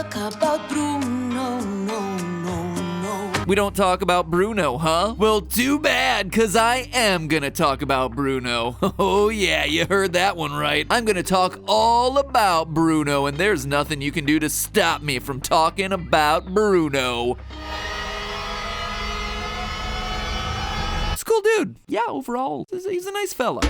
talk about Bruno, no. We don't talk about Bruno, huh? Well, too bad, cause I am gonna talk about Bruno. Oh yeah, you heard that one right. I'm gonna talk all about Bruno, and there's nothing you can do to stop me from talking about Bruno. He's a cool dude. Yeah, overall, he's a nice fella.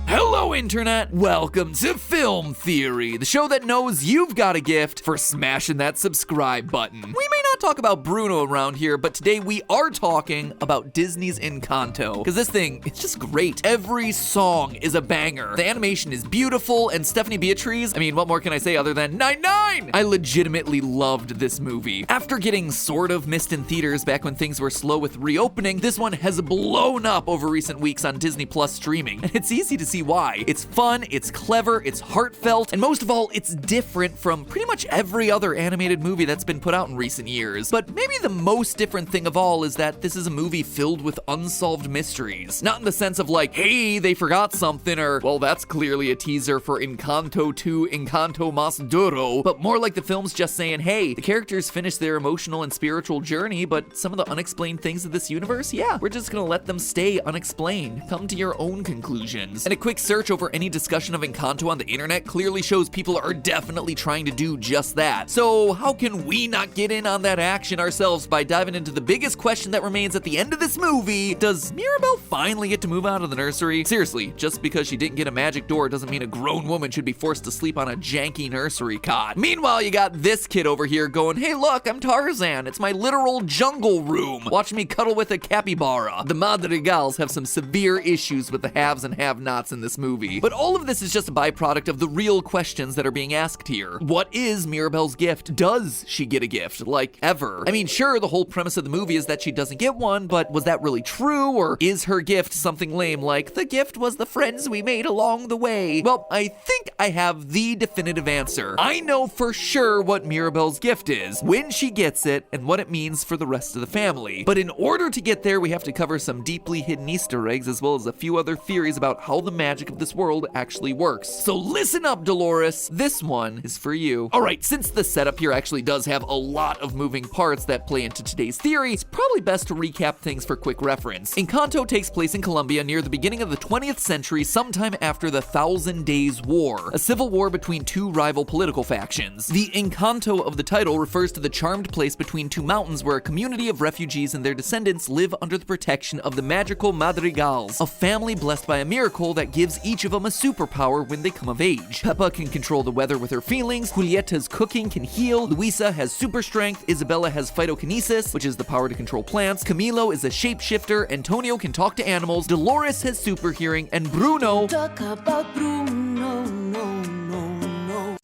Hello, Internet! Welcome to Film Theory, the show that knows you've got a gift for smashing that subscribe button. We may not talk about Bruno around here, but today we are talking about Disney's Encanto, because this thing, it's just great. Every song is a banger. The animation is beautiful, and Stephanie Beatriz, I mean, what more can I say other than 9-9? I legitimately loved this movie. After getting sort of missed in theaters back when things were slow with reopening, this one has blown up over recent weeks on Disney Plus streaming, and it's easy to see why. It's fun, it's clever, it's heartfelt, and most of all, it's different from pretty much every other animated movie that's been put out in recent years. But maybe the most different thing of all is that this is a movie filled with unsolved mysteries. Not in the sense of like, hey, they forgot something, or, well, that's clearly a teaser for Encanto 2 Encanto Más Duro, but more like the film's just saying, hey, the characters finished their emotional and spiritual journey, but some of the unexplained things of this universe, yeah, we're just gonna let them stay unexplained. Come to your own conclusions. And a quick search over any discussion of Encanto on the internet clearly shows people are definitely trying to do just that. So how can we not get in on that action ourselves by diving into the biggest question that remains at the end of this movie? Does Mirabel finally get to move out of the nursery? Seriously, just because she didn't get a magic door doesn't mean a grown woman should be forced to sleep on a janky nursery cot. Meanwhile, you got this kid over here going, hey look, I'm Tarzan. It's my literal jungle room. Watch me cuddle with a capybara. The Madrigals have some severe issues with the haves and have-nots in this movie. But all of this is just a byproduct of the real questions that are being asked here. What is Mirabel's gift? Does she get a gift? Like, ever? I mean, sure, the whole premise of the movie is that she doesn't get one, but was that really true? Or is her gift something lame like, the gift was the friends we made along the way? Well, I think I have the definitive answer. I know for sure what Mirabel's gift is, when she gets it, and what it means for the rest of the family. But in order to get there, we have to cover some deeply hidden Easter eggs, as well as a few other theories about how the magic of this world actually works. So listen up, Dolores. This one is for you. Alright, since the setup here actually does have a lot of moving parts that play into today's theory, it's probably best to recap things for quick reference. Encanto takes place in Colombia near the beginning of the 20th century, sometime after the Thousand Days War, a civil war between two rival political factions. The Encanto of the title refers to the charmed place between two mountains where a community of refugees and their descendants live under the protection of the magical Madrigals, a family blessed by a miracle that gives each of them a superpower when they come of age. Peppa can control the weather with her feelings, Julieta's cooking can heal, Luisa has super strength, Isabella has phytokinesis, which is the power to control plants, Camilo is a shapeshifter, Antonio can talk to animals, Dolores has super hearing, and Bruno Talk about Bruno, no.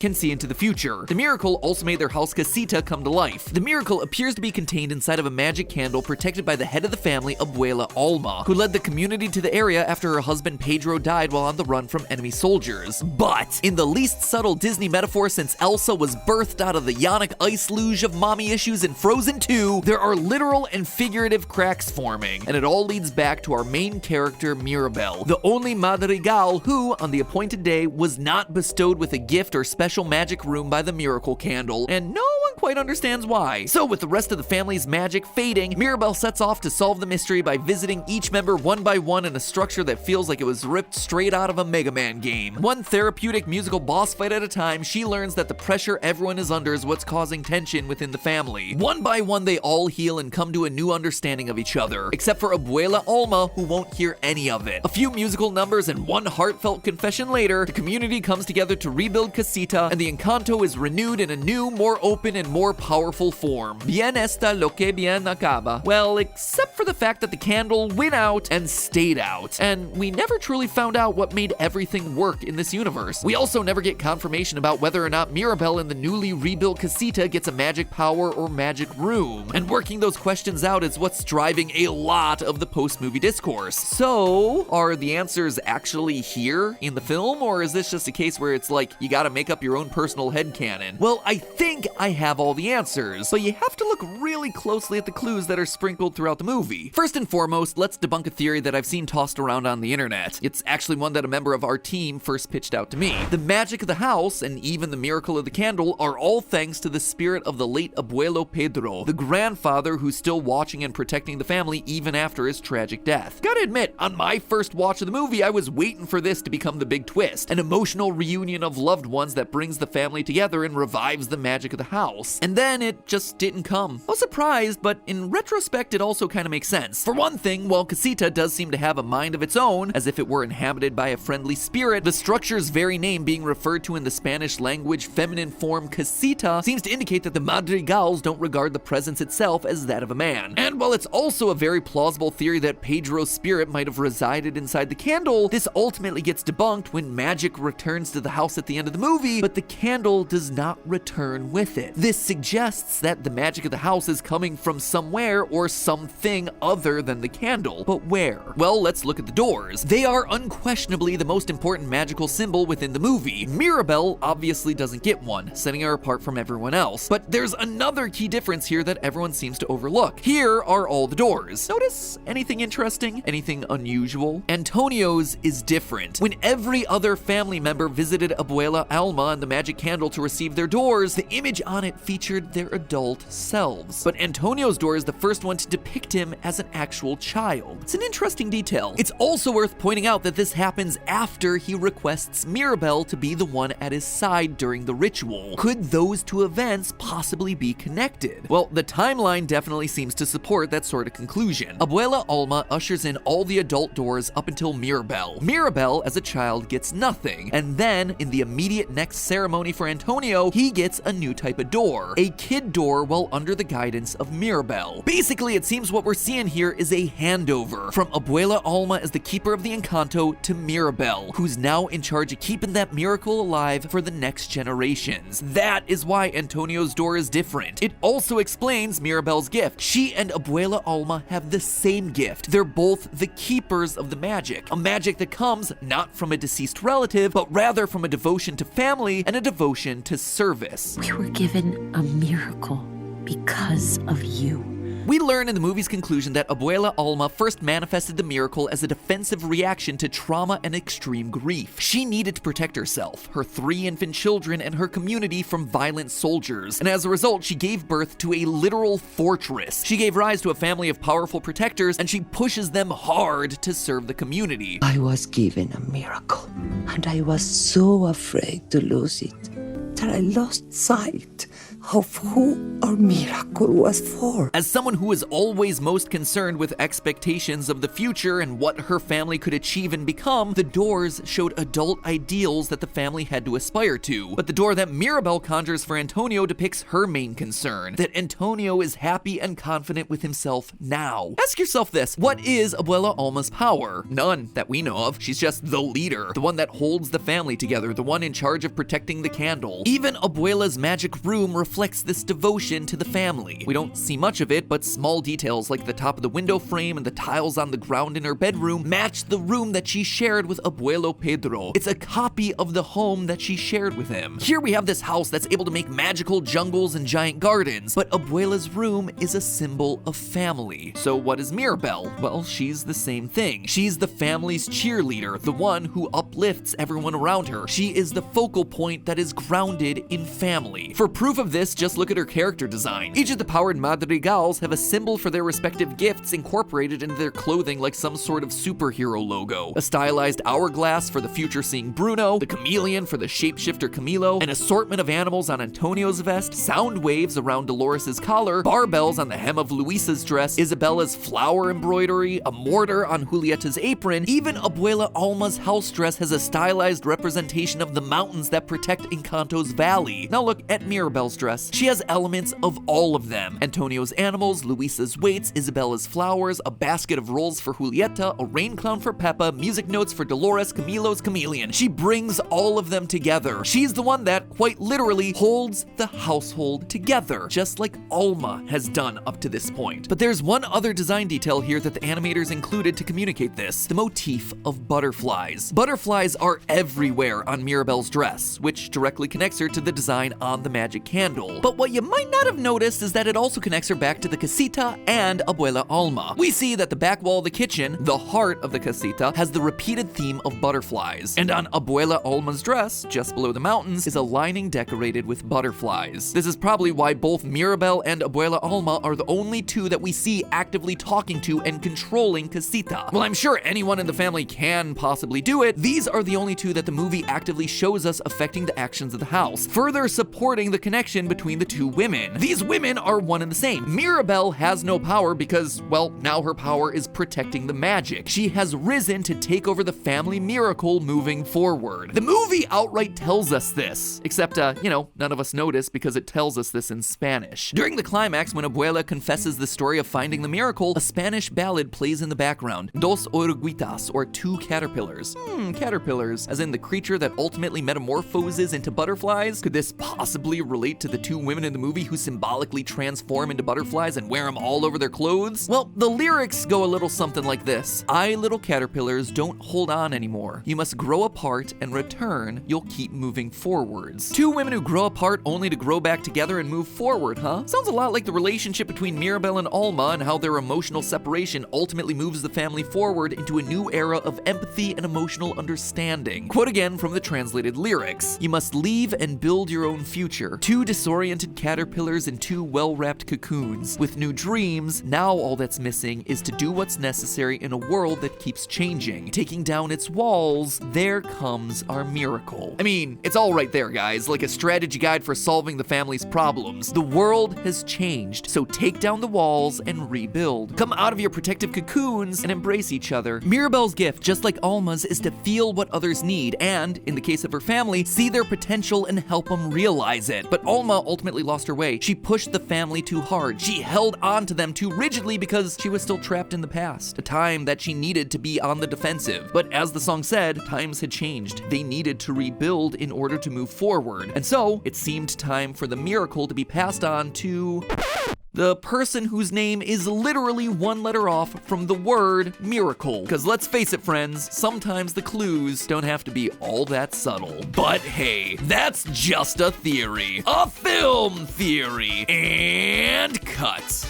can see into the future. The miracle also made their house Casita come to life. The miracle appears to be contained inside of a magic candle protected by the head of the family, Abuela Alma, who led the community to the area after her husband Pedro died while on the run from enemy soldiers. But in the least subtle Disney metaphor since Elsa was birthed out of the Yannick ice luge of mommy issues in Frozen 2, there are literal and figurative cracks forming, and it all leads back to our main character Mirabel, the only Madrigal who, on the appointed day, was not bestowed with a gift or special magic room by the miracle candle, and no one quite understands why. So with the rest of the family's magic fading, Mirabel sets off to solve the mystery by visiting each member one by one in a structure that feels like it was ripped straight out of a Mega Man game. One therapeutic musical boss fight at a time, she learns that the pressure everyone is under is what's causing tension within the family. One by one, they all heal and come to a new understanding of each other, except for Abuela Alma, who won't hear any of it. A few musical numbers and one heartfelt confession later, the community comes together to rebuild Casita, and the Encanto is renewed in a new, more open, and more powerful form. Bien está lo que bien acaba. Well, except for the fact that the candle went out and stayed out, and we never truly found out what made everything work in this universe. We also never get confirmation about whether or not Mirabel in the newly rebuilt Casita gets a magic power or magic room, and working those questions out is what's driving a lot of the post-movie discourse. So, are the answers actually here in the film, or is this just a case where it's like, you gotta make up your own personal headcanon? Well, I think I have all the answers, but you have to look really closely at the clues that are sprinkled throughout the movie. First and foremost, let's debunk a theory that I've seen tossed around on the internet. It's actually one that a member of our team first pitched out to me. The magic of the house, and even the miracle of the candle, are all thanks to the spirit of the late Abuelo Pedro, the grandfather who's still watching and protecting the family even after his tragic death. Gotta admit, on my first watch of the movie, I was waiting for this to become the big twist, an emotional reunion of loved ones that brings the family together and revives the magic of the house. And then it just didn't come. I was surprised, but in retrospect, it also kind of makes sense. For one thing, while Casita does seem to have a mind of its own, as if it were inhabited by a friendly spirit, the structure's very name being referred to in the Spanish language feminine form Casita seems to indicate that the Madrigals don't regard the presence itself as that of a man. And while it's also a very plausible theory that Pedro's spirit might have resided inside the candle, this ultimately gets debunked when magic returns to the house at the end of the movie, but the candle does not return with it. This suggests that the magic of the house is coming from somewhere or something other than the candle. But where? Well, let's look at the doors. They are unquestionably the most important magical symbol within the movie. Mirabel obviously doesn't get one, setting her apart from everyone else. But there's another key difference here that everyone seems to overlook. Here are all the doors. Notice anything interesting? Anything unusual? Antonio's is different. When every other family member visited Abuela Alma and the magic candle to receive their doors, the image on it featured their adult selves. But Antonio's door is the first one to depict him as an actual child. It's an interesting detail. It's also worth pointing out that this happens after he requests Mirabel to be the one at his side during the ritual. Could those two events possibly be connected? Well, the timeline definitely seems to support that sort of conclusion. Abuela Alma ushers in all the adult doors up until Mirabel. Mirabel, as a child, gets nothing, and then, in the immediate next ceremony for Antonio, he gets a new type of door, a kid door while under the guidance of Mirabel. Basically, it seems what we're seeing here is a handover from Abuela Alma as the keeper of the Encanto to Mirabel, who's now in charge of keeping that miracle alive for the next generations. That is why Antonio's door is different. It also explains Mirabel's gift. She and Abuela Alma have the same gift. They're both the keepers of the magic, a magic that comes not from a deceased relative, but rather from a devotion to family and a devotion to service. We were given a miracle because of you. We learn in the movie's conclusion that Abuela Alma first manifested the miracle as a defensive reaction to trauma and extreme grief. She needed to protect herself, her 3 infant children, and her community from violent soldiers, and as a result, she gave birth to a literal fortress. She gave rise to a family of powerful protectors, and she pushes them hard to serve the community. I was given a miracle, and I was so afraid to lose it that I lost sight of who our miracle was for. As someone who is always most concerned with expectations of the future and what her family could achieve and become, the doors showed adult ideals that the family had to aspire to. But the door that Mirabel conjures for Antonio depicts her main concern, that Antonio is happy and confident with himself now. Ask yourself this: what is Abuela Alma's power? None that we know of. She's just the leader, the one that holds the family together, the one in charge of protecting the candle. Even Abuela's magic room reflects this devotion to the family. We don't see much of it, but small details like the top of the window frame and the tiles on the ground in her bedroom match the room that she shared with Abuelo Pedro. It's a copy of the home that she shared with him. Here we have this house that's able to make magical jungles and giant gardens, but Abuela's room is a symbol of family. So what is Mirabel? Well, she's the same thing. She's the family's cheerleader, the one who uplifts everyone around her. She is the focal point that is grounded in family. For proof of this, just look at her character design. Each of the powered Madrigals have a symbol for their respective gifts incorporated into their clothing like some sort of superhero logo. A stylized hourglass for the future-seeing Bruno, the chameleon for the shapeshifter Camilo, an assortment of animals on Antonio's vest, sound waves around Dolores's collar, barbells on the hem of Luisa's dress, Isabella's flower embroidery, a mortar on Julieta's apron. Even Abuela Alma's house dress has a stylized representation of the mountains that protect Encanto's valley. Now look at Mirabel's dress. She has elements of all of them. Antonio's animals, Luisa's weights, Isabella's flowers, a basket of rolls for Julieta, a rain clown for Peppa, music notes for Dolores, Camilo's chameleon. She brings all of them together. She's the one that, quite literally, holds the household together, just like Alma has done up to this point. But there's one other design detail here that the animators included to communicate this: the motif of butterflies. Butterflies are everywhere on Mirabel's dress, which directly connects her to the design on the magic candle. brutal. But what you might not have noticed is that it also connects her back to the casita and Abuela Alma. We see that the back wall of the kitchen, the heart of the casita, has the repeated theme of butterflies. And on Abuela Alma's dress, just below the mountains, is a lining decorated with butterflies. This is probably why both Mirabel and Abuela Alma are the only two that we see actively talking to and controlling casita. Well, I'm sure anyone in the family can possibly do it. These are the only two that the movie actively shows us affecting the actions of the house, further supporting the connection between the two women. These women are one and the same. Mirabel has no power because, well, now her power is protecting the magic. She has risen to take over the family miracle moving forward. The movie outright tells us this, except, none of us notice because it tells us this in Spanish. During the climax, when Abuela confesses the story of finding the miracle, a Spanish ballad plays in the background. Dos oruguitas, or two caterpillars. Caterpillars, as in the creature that ultimately metamorphoses into butterflies? Could this possibly relate to the two women in the movie who symbolically transform into butterflies and wear them all over their clothes? Well, the lyrics go a little something like this. I, little caterpillars, don't hold on anymore. You must grow apart and return, you'll keep moving forwards. Two women who grow apart only to grow back together and move forward, huh? Sounds a lot like the relationship between Mirabel and Alma and how their emotional separation ultimately moves the family forward into a new era of empathy and emotional understanding. Quote again from the translated lyrics. You must leave and build your own future. Two disoriented caterpillars in two well-wrapped cocoons. With new dreams, now all that's missing is to do what's necessary in a world that keeps changing. Taking down its walls, there comes our miracle. I mean, it's all right there, guys, like a strategy guide for solving the family's problems. The world has changed, so take down the walls and rebuild. Come out of your protective cocoons and embrace each other. Mirabel's gift, just like Alma's, is to feel what others need and, in the case of her family, see their potential and help them realize it. But Alma ultimately lost her way. She pushed the family too hard. She held on to them too rigidly because she was still trapped in the past, a time that she needed to be on the defensive. But as the song said, times had changed. They needed to rebuild in order to move forward. And so, it seemed time for the miracle to be passed on to the person whose name is literally one letter off from the word miracle. Because let's face it, friends, sometimes the clues don't have to be all that subtle. But hey, that's just a theory. A film theory. And cut.